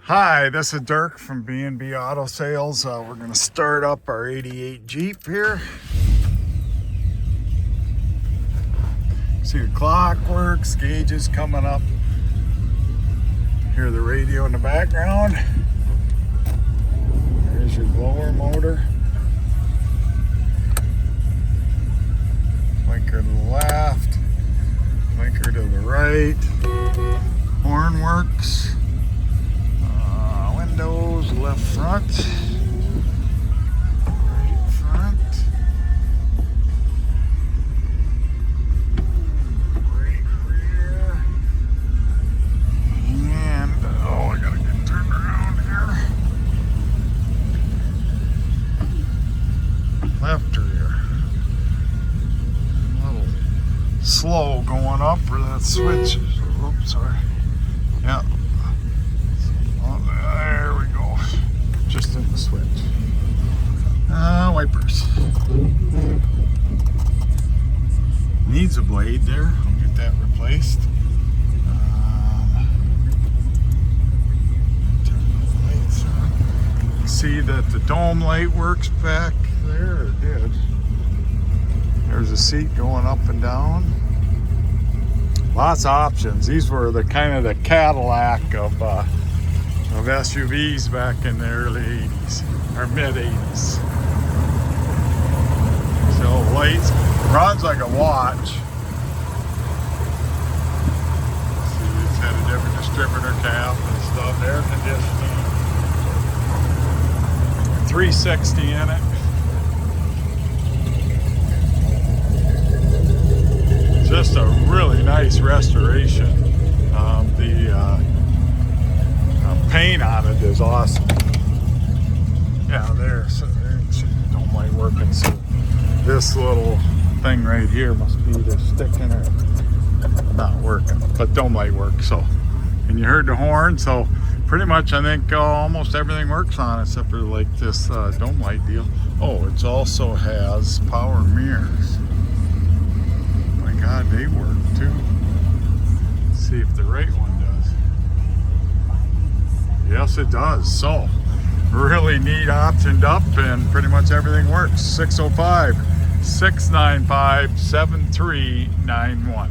Hi, this is Dirk from B&B Auto Sales. We're going to start up our 88 Jeep here. See the clock works, gauges coming up. Hear the radio in the background. There's your blower motor. Blinker to the left, blinker to the right. Horn works. Windows, left front, right front, right rear, and oh, I gotta get turned around here. Left rear. A little slow going up for that switch. Oops, sorry. Yeah. There we go. Just in the switch. Wipers. Needs a blade there. I'll get that replaced. Turn the lights on. See that the dome light works back there. It did. There's a seat going up and down. Lots of options. These were the kind of the Cadillac of SUVs back in the early 80s, or mid 80s. So lights, runs like a watch. See, it's had a different distributor cap and stuff, air conditioning. 360 in it. Just a really nice restoration. The paint on it is awesome. Yeah, there don't mind working. So this little thing right here must be either sticking or not working, but dome light works. So, and you heard the horn. So pretty much, I think almost everything works on it except for like this dome light deal. Oh, it also has power mirrors. My God, they work too. Let's see if the right one does. Yes, it does. So, really neat, optioned up, and pretty much everything works. 605-695-7391.